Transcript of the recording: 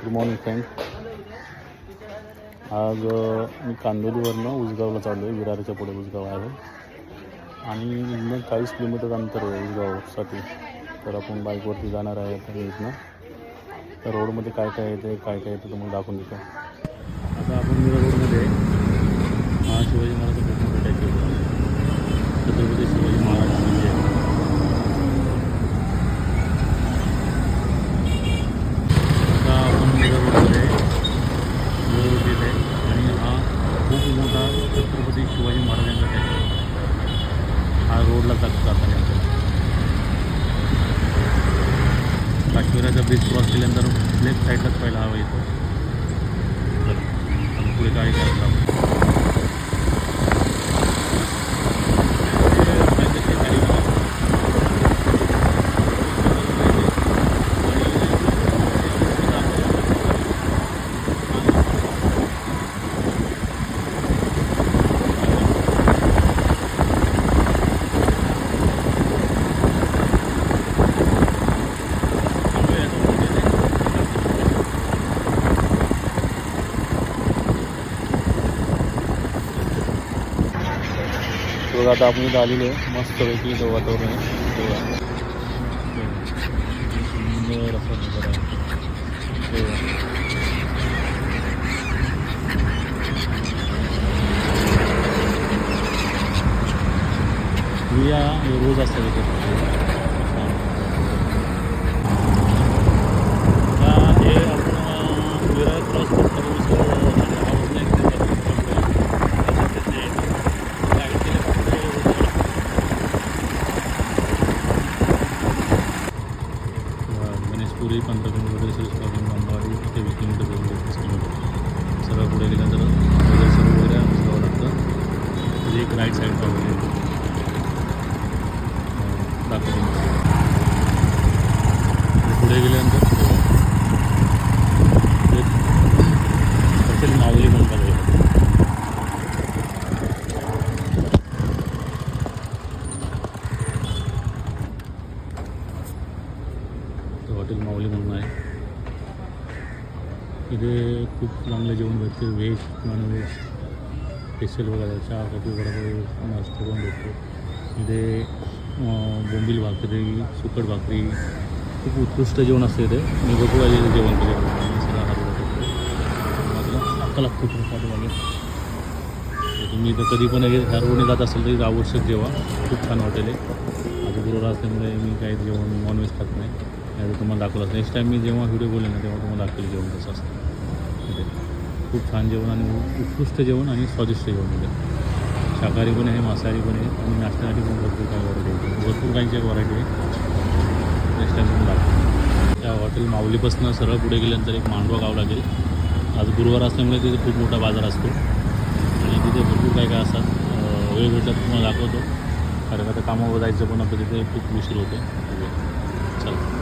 Good morning friend. आज मी कांदोलीवरनं उसगावला चाललो आहे. विरारच्या पुढे उसगाव आहे आणि इथनं 40 किलोमीटर अंतर आहे उसगावसाठी. तर आपण बाईकवरती जाणार आहे आपण इथनं. तर रोडमध्ये काय काय येते तुम्हाला दाखवून देतो. आता आपण विरार रोडमध्ये हा शिवाजी महाराजांचा खूप मोठा टॅक्सी होता. छत्रपती शिवाजी महाराज म्हणजे आता आपण विरार रोडमध्ये येत आहे आणि हा खूप मोठा छत्रपती शिवाजी महाराजांचा टॅक्सी हा रोडला जाताना आपल्याला काश्मीराचा ब्रिज क्रॉस केल्यानंतर लेफ्ट साईडलाच पहिला हवा येतो. तर पुढे काय बघा. आता आपण इथं आलेलो आहे. मस्तपैकी इथं वातावरण आहे. सुंदर असा नजारा आहे. या रोज असतात इथे. हे आपण विरार क्रॉस करतो. पुढे 15 किलोमीटर शिरसापासून अंबाडी 23 किलोमीटर 30 किलोमीटर सगळं पुढे गेल्यानंतर वगैरे सर्व वगैरे जावं लागतं. म्हणजे एक राईट साईड पाहिजे दाखवतो. पुढे गेल्यानंतर हॉटेल माऊली म्हणून बघायला हॉटेल माऊली म्हणून आहे. इथे खूप चांगलं जेवण भेटते. व्हेज नॉनव्हेज स्पेशल वगैरे चहा कॉफी वगैरे नाश्ता पण भेटतो. इथे बोंबील भाकरी सुकट भाकरी खूप उत्कृष्ट जेवण असतं इथे. मी भरपूर आलेलं जेवण केलं सगळा माझं 11 खूप लागेल. तुम्ही इथं कधी पण ह्या रोडने जात असेल तरी आवश्यक जेवा. खूप छान हॉटेल आहे. माझं गुरुवार असल्यामुळे मी काही जेवण नॉनव्हेज खात नाही. नाही तुम्हाला दाखवलं असतं. नेक्स्ट टाईम मी जेव्हा व्हिडिओ बोलेन ना तेव्हा तुम्हाला दाखवेल जेवण कसं असतं. इथे खूप छान जेवण आणि उत्कृष्ट जेवण आणि स्वादिष्ट जेवण इथे. शाकाहारी पण आहे, मांसाहारी पण आहे आणि नाश्त्यासाठी पण भरपूर काही व्हरायटी आहे. भरपूर काहींची व्हरायटी आहे. नेक्स्ट टाईम तुम्ही दाखवतो. त्या हॉटेल माऊलीपासून सरळ पुढे गेल्यानंतर एक मांडवा गाव लागेल. आज गुरुवार असल्यामुळे तिथे खूप मोठा बाजार असतो आणि तिथे भरपूर काय काय असतात. वेळ भेटला तुम्हाला दाखवतो. कारण आता कामावर जायचं पण आपलं तिथे खूप उशीर होतो. चला.